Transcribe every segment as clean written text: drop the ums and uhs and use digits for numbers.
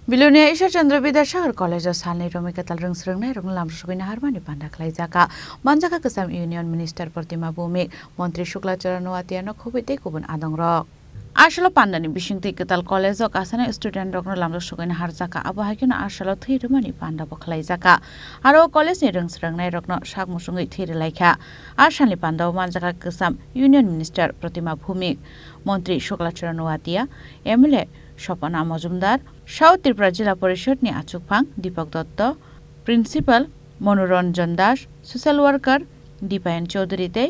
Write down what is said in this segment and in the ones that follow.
Belonia Ishwar Chandra Vidyasagar college सालनि रमिकाताल रोंस्रोंनाय रंग लामसुगैना हारमानि बान्दा खालायजाका मानजाका गोसाम यूनियन मिनिस्टार प्रतिमा भूमिक मंत्री शुक्लाचरण वातियानो खुबैते गुबुन आदंरक आशलो पान्दानि बिसिंथि कताल कॉलेज कासाना स्टूडेंट रंग लामसुगैना हारजाका आबहायकिनो आशलो थैरमानि बान्दा बखलायजाका आरो कॉलेजनि रोंस्रोंनाय रंग सागमुसुङै थैरलायखा आसालनि बान्दाव मानजाका गोसाम यूनियन मिनिस्टार प्रतिमा भूमिक मंत्री शुक्लाचरण वातिया एमएलए सपना मजुमदार साउथ त्रिपुरा जिला परिषदनि आचुकफां दीपक दत्त प्रिंसिपल मनोरंजन दास सोशल वर्कर दीपायन चौधरी ते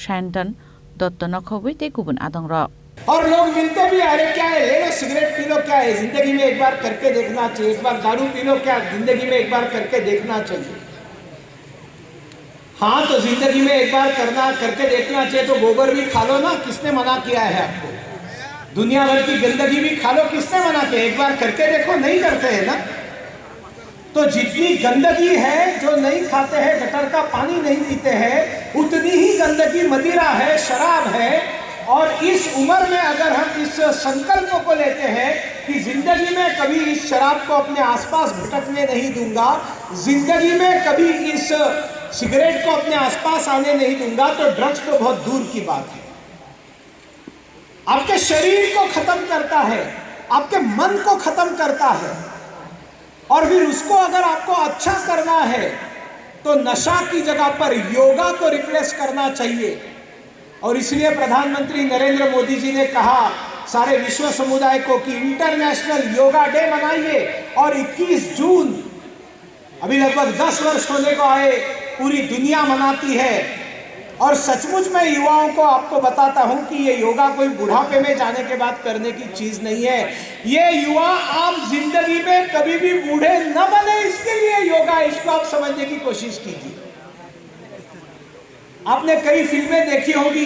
शायन्तन दत्त नखोबी ते गुबुन आदंरक और लोग मिलते भी अरे क्या है ले लो सिगरेट पी लो क्या है जिंदगी में एक बार करके देखना चाहिए एक बार दारू पी लो क्या जिंदगी में एक बार करके देखना चाहिए। हाँ तो जिंदगी में एक बार करके देखना चाहिए तो गोबर भी खा लो ना, किसने मना किया है आपको? दुनिया भर की गंदगी भी खा लो, किसने मना किया? एक बार करके देखो, नहीं करते हैं ना। तो जितनी गंदगी है जो नहीं खाते हैं, गटर का पानी नहीं पीते हैं, उतनी ही गंदगी मदिरा है, शराब है। और इस उम्र में अगर हम इस संकल्प को लेते हैं कि जिंदगी में कभी इस शराब को अपने आसपास भटकने नहीं दूंगा, जिंदगी में कभी इस सिगरेट को अपने आसपास आने नहीं दूंगा, तो ड्रग्स तो बहुत दूर की बात है। आपके शरीर को खत्म करता है, आपके मन को खत्म करता है। और फिर उसको अगर आपको अच्छा करना है तो नशा की जगह पर योगा को रिप्लेस करना चाहिए। और इसलिए प्रधानमंत्री नरेंद्र मोदी जी ने कहा सारे विश्व समुदाय को कि इंटरनेशनल योगा डे मनाइए। और 21 जून अभी लगभग 10 वर्ष होने को आए, पूरी दुनिया मनाती है। और सचमुच में युवाओं को आपको बताता हूं कि ये योगा कोई बुढ़ापे में जाने के बाद करने की चीज नहीं है। ये युवा आप जिंदगी में कभी भी बूढ़े न बने, इसके लिए योगा, इसको आप समझने की कोशिश कीजिए। आपने कई फिल्में देखी होगी,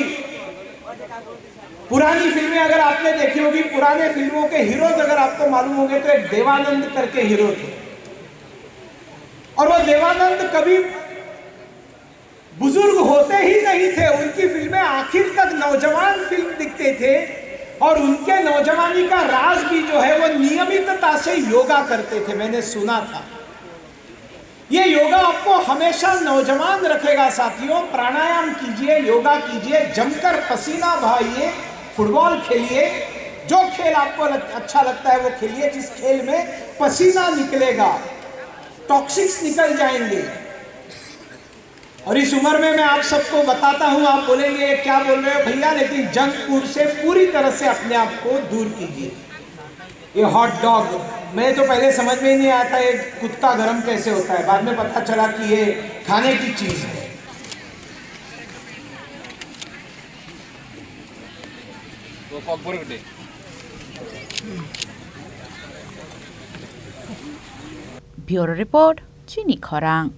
पुरानी फिल्में अगर आपने देखी होगी, पुराने फिल्मों के हीरोज अगर आपको मालूम होंगे तो एक देवानंद करके हीरो थे। और वो देवानंद कभी बुजुर्ग होते ही नहीं थे, उनकी फिल्में आखिर तक नौजवान फिल्म दिखते थे। और उनके नौजवानी का राज भी जो है वो नियमितता से योगा करते थे, मैंने सुना था। ये योगा आपको हमेशा नौजवान रखेगा साथियों। प्राणायाम कीजिए, योगा कीजिए, जमकर पसीना बहाइए, फुटबॉल खेलिए, जो खेल आपको अच्छा लगता है वो खेलिए। जिस खेल में पसीना निकलेगा, टॉक्सिक्स निकल जाएंगे। और इस उम्र में मैं आप सबको बताता हूं, आप बोलेंगे क्या बोल रहे हो भैया, लेकिन जंक फूड से पूरी तरह से अपने आप को दूर कीजिए। ये हॉट डॉग, मैं तो पहले समझ में ही नहीं आता ये कुत्ता गरम कैसे होता है, बाद में पता चला कि ये खाने की चीज है। ब्यूरो रिपोर्ट, चिनी खरांग।